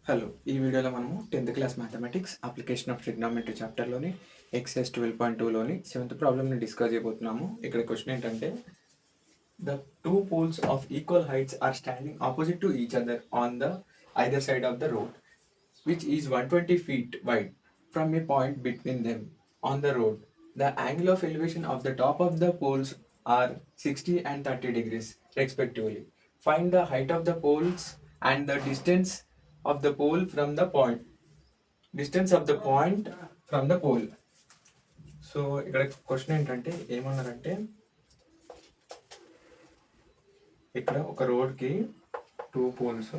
Hello, ఈ వీడియోలో మనము 10th class mathematics application of trigonometry చాప్టర్లోని ఎక్సైజ్ 12.2లోని 7th ప్రాబ్లమ్ని డిస్కస్ చేయబోతున్నాము. ఇక్కడ క్వశ్చన్ ఏంటంటే the two poles of equal heights are standing opposite to each other on the either side of the road which is 120 feet wide from a point between them on the road. The angle of elevation of the top of the poles are 60 and 30 degrees respectively. Find the height of the poles and the distance of the pole from the point. Distance of the point from the pole. So ఇక్కడ question ఏంటంటే ఏమన్నారంటే ఇక్కడ ఒక రోడ్కి two poles,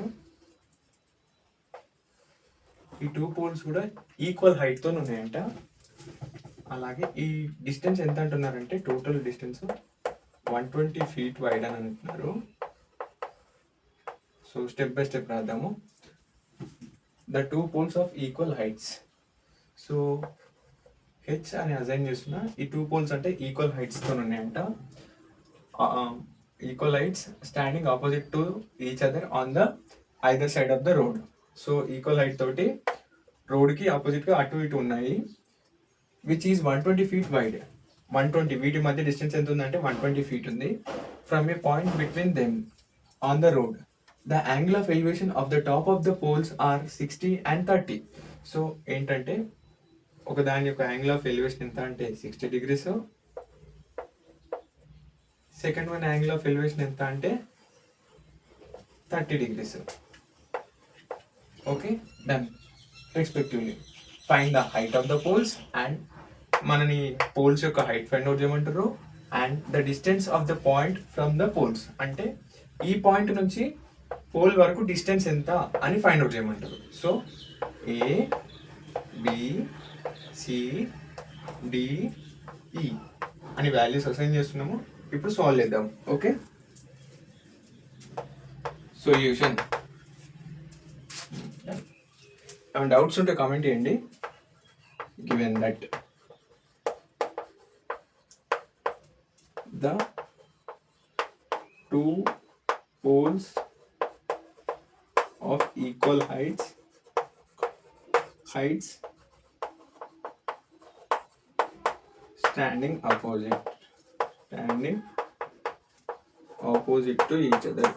ఈ two poles కూడా equal హైట్తో ఉన్నాయంట. అలాగే ఈ డిస్టెన్స్ ఎంత అంటున్నారంటే టోటల్ డిస్టెన్స్ 120 feet వైడ్ అని అంటున్నారు. సో స్టెప్ బై స్టెప్ రాద్దాము. The two poles of equal heights. So H అని అసైన్ చేస్తున్నా, ఈ టూ పోల్స్ అంటే ఈక్వల్ హైట్స్తో ఉన్నాయంట. Equal heights standing opposite to each other on the either side of the road. So equal height తోటి రోడ్కి ఆపోజిట్గా అటు ఇటు ఉన్నాయి. Which is 120 feet wide. 120 వీటి మధ్య డిస్టెన్స్ ఎంత ఉందంటే 120 feet ఉంది. From a point between them on the road. The angle of elevation of the top of the poles are 60 and 30. So ఏంటంటే ఒక దాని యొక్క యాంగిల్ ఆఫ్ ఎలివేషన్ ఎంత అంటే 60 degrees. Second one angle of elevation ఎంత అంటే 30 degrees. Okay, done. Respectively find the height of the poles and మనని poles యొక్క హైట్ ఫైండ్ అవుట్ చేయమంటారు. And the distance of the point from the poles, అంటే ఈ point నుంచి pole వరకు distance ఎంత అని ఫైండ్ అవుట్ చేయమంటారు. So A B C D E అని వాల్యూస్ అసైన్ చేస్తున్నాము. ఇప్పుడు సాల్వ్ చేద్దాం. Okay, solution. ఏమైనా డౌట్స్ ఉంటే కామెంట్ చేయండి. Given that the two poles of equal heights standing opposite to each other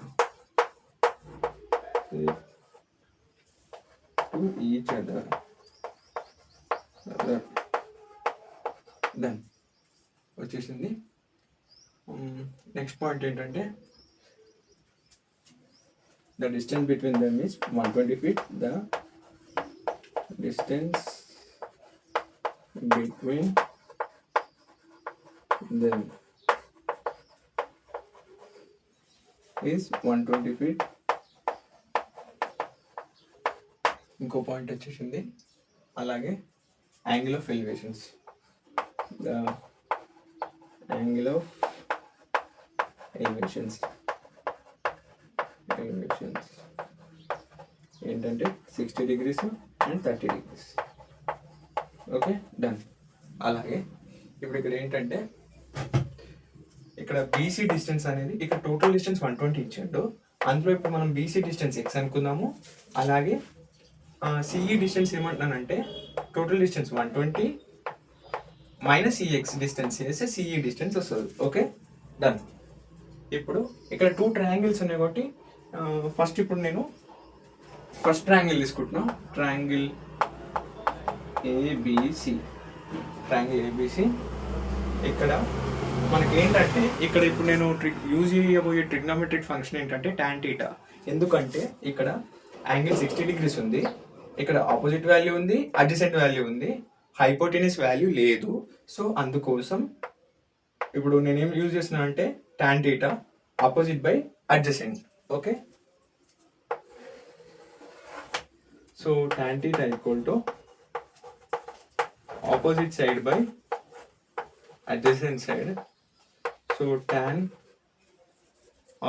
then వచ్చేసింది. నెక్స్ట్ పాయింట్ ఏంటంటే the distance between them is 120 feet. The distance between them is 120 feet. ఇంకో point వచ్చేసింది. అలాగే angle of elevations. The angle of elevations ఏంటంటే 60 degrees and 30 degrees. Okay, done. అలాగే ఇప్పుడు ఇక్కడ ఏంటంటే ఇక్కడ బీసీ డిస్టెన్స్ అనేది, ఇక్కడ టోటల్ డిస్టెన్స్ 120 ఇచ్చాడు. అందులో ఇప్పుడు మనం బీసీ డిస్టెన్స్ ఎక్స్ అనుకుందాము. అలాగే సిఈ డిస్టెన్స్ ఏమంటున్నానంటే total distance 120 minus EX distance చేస్తే సిఈ డిస్టెన్స్ వస్తుంది. Okay, done. ఇప్పుడు ఇక్కడ టూ ట్రయాంగిల్స్ ఉన్నాయి కాబట్టి ఫస్ట్ ఇప్పుడు నేను ఫస్ట్ ట్రయాంగిల్ తీసుకుంటున్నాను. Triangle ABC. ఇక్కడ మనకి ఏంటంటే ఇక్కడ ఇప్పుడు నేను యూజ్ చేయబోయే ట్రిగ్నోమెట్రిక్ ఫంక్షన్ ఏంటంటే tan θ. ఎందుకంటే ఇక్కడ యాంగిల్ 60 degrees ఉంది, ఇక్కడ ఆపోజిట్ వాల్యూ ఉంది, అడ్జసెంట్ వాల్యూ ఉంది, హైపోటెనస్ వాల్యూ లేదు. సో అందుకోసం ఇప్పుడు నేనేం యూజ్ చేస్తున్నా అంటే tan θ opposite by adjacent. Okay, so tan θ equal to opposite side by adjacent side. So tan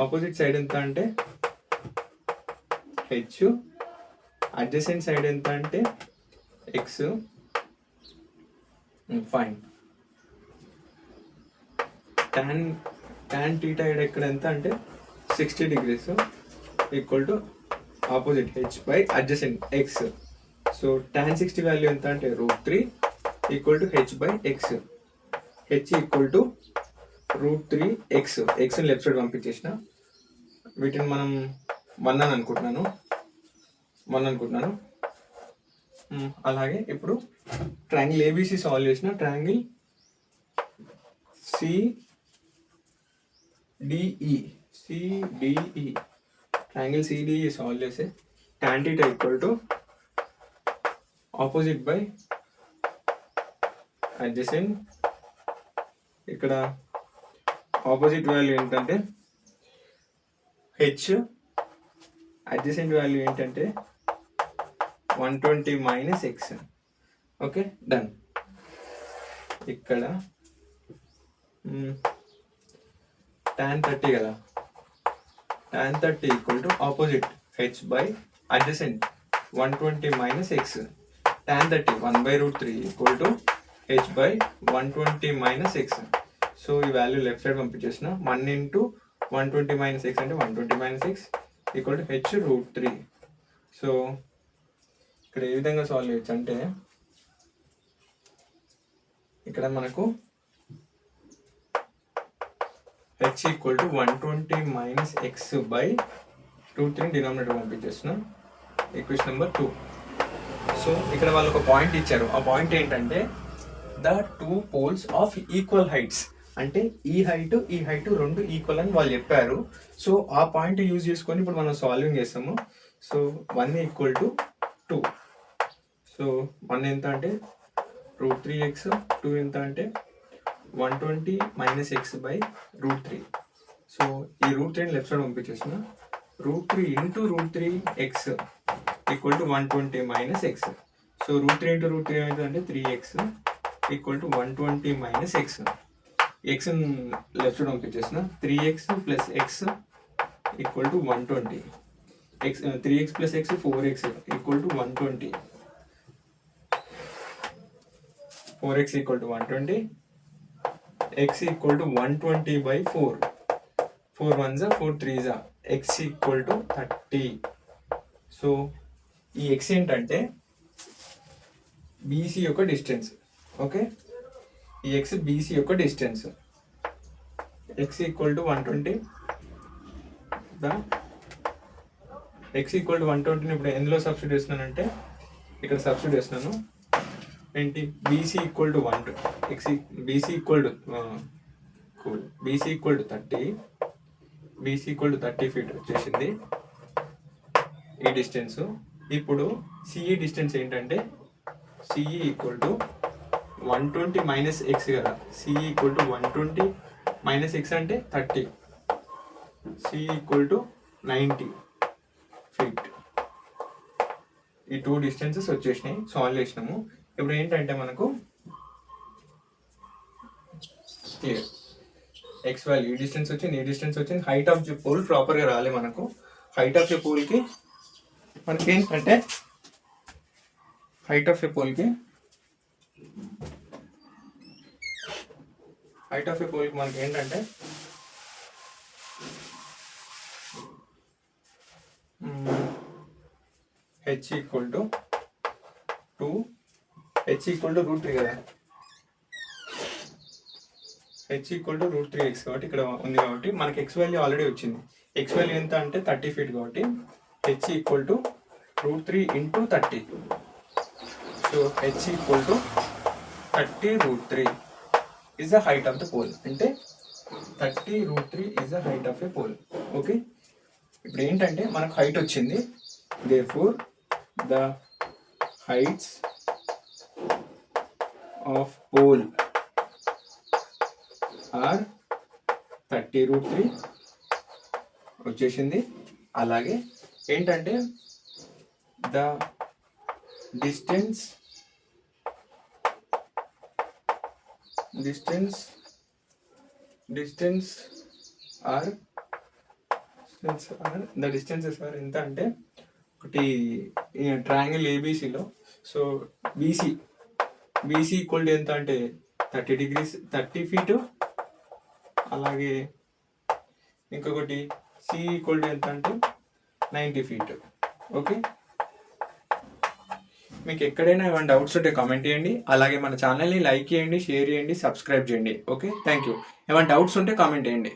opposite side ఎంత అంటే హెచ్, అడ్జసెంట్ సైడ్ ఎంత అంటే ఎక్స్. ఫైన్. tan θ ఇక్కడ ఎంత అంటే 60 degrees equal to opposite H by adjacent x. So tan 60 value ఎంత అంటే √3 equal to H by x. H equal to √3 x. ఎక్స్ని లెఫ్ట్ సైడ్ పంపించేసిన. వీటిని మనం 1 అని అనుకుంటున్నాను. అలాగే ఇప్పుడు ట్రయాంగిల్ ఏబిసి సాల్వ్ చేసిన triangle CDE triangle CDE solve చేస్తే tan θ equal to opposite by adjacent. ఇక్కడ ఆపోజిట్ వాల్యూ ఏంటంటే హెచ్, అడ్జసెంట్ వాల్యూ ఏంటంటే 120 మైనస్ ఎక్స్. Okay, done. ఇక్కడ tan 30 కదా, tan 30 equal to opposite H by adjacent 120 minus x. tan 30 1/√3 equal to H by 120 minus x. So ఈ value left side పంపించేసిన. 1 into 120 minus x అంటే 120 minus x equal to H √3. So ఇక్కడ ఏ విధంగా solve చేయొచ్చు అంటే ఇక్కడ మనకు H equal to 120 minus x by √3 denominator పంపించేస్తున్నాం. Equation number 2. సో ఇక్కడ వాళ్ళు ఒక పాయింట్ ఇచ్చారు. ఆ పాయింట్ ఏంటంటే the 2 poles of equal heights. అంటే ఈ హైట్ రెండు ఈక్వల్ అని వాళ్ళు చెప్పారు. సో ఆ పాయింట్ యూజ్ చేసుకొని ఇప్పుడు మనం సాల్వింగ్ చేస్తాము. So 1 equal to 2. సో 1 ఎంత అంటే √3x, 2 ఎంత అంటే 120 మైనస్ ఎక్స్ బై √3. సో ఈ √3 లెఫ్ట్ సైడ్ పంపించేసిన. √3 into √3x equal to 120 minus x. So √3 into √3 ఏమవుతుందంటే 3x equal to 120 minus x. X left side పంపించేసిన. 3x plus x equal to 120. X 3x plus x 4x equal to 120. 4x equal to 120. x equal to 120 by 4. 4 1s 4 3s. x equal to 30. So ఈ x ఏంటంటే BC యొక్క distance. Okay, ఈ x BC యొక్క distance. x equal to 120. x equal to 120 ఇప్పుడు ఎందులో substitute చేస్తున్నానంటే ఇక్కడ substitute చేస్తున్నాను. ఏంటి BC equal to 1, BC equal to 30. BC equal to 30 feet వచ్చేసింది ఈ డిస్టెన్స్. ఇప్పుడు సిఈ డిస్టెన్స్ ఏంటంటే CE equal to 120 minus x కదా. CE equal to 120 minus x అంటే 30. CE equal to 90 feet. ఈ 2 డిస్టెన్సెస్ వచ్చేసినాయి, సాల్వ్ చేసినాము. ఇప్పుడు ఏంటంటే మనకు క్లియర్ ఎక్స్ వాల్యూ ఈ డిస్టెన్స్ వచ్చింది, ఈ డిస్టెన్స్ వచ్చింది. హైట్ ఆఫ్ ది పోల్ ప్రాపర్గా రాలే మనకు. హైట్ ఆఫ్ ది పోల్కి మనకి ఏంటంటే హైట్ ఆఫ్ ది పోల్కి మనకి ఏంటంటే H equal to 2, H equal to √3 కదా. హెచ్ ఈక్వల్ టు √3x కాబట్టి ఇక్కడ ఉంది కాబట్టి మనకి ఎక్స్ వాల్యూ ఆల్రెడీ వచ్చింది. ఎక్స్ వాల్యూ ఎంత అంటే 30 ఫీట్ కాబట్టి H equal to √3 into 30. So H equal to 30√3 is the height of the pole. అంటే 30√3 is the height of a pole. Okay, ఇప్పుడు ఏంటంటే మనకు హైట్ వచ్చింది. therefore the heights of pole are 30√3 వచ్చేసింది. అలాగే ఏంటంటే the distance are the distances are ఎంత అంటే ఒకటి ట్రయాంగిల్ ఏబిసిలో. సో బీసీ ఈక్వల్ టు ఎంత అంటే 30 degrees 30 feet. అలాగే ఇంకొకటి సి ఈక్వల్ టు ఎంత అంటే 90 feet. ఓకే, మీకు ఎక్కడైనా ఏమైనా డౌట్స్ ఉంటే కామెంట్ చేయండి. అలాగే మన ఛానల్ని లైక్ చేయండి, షేర్ చేయండి, సబ్స్క్రైబ్ చేయండి. Okay, thank you. ఏమైనా డౌట్స్ ఉంటే కామెంట్ చేయండి.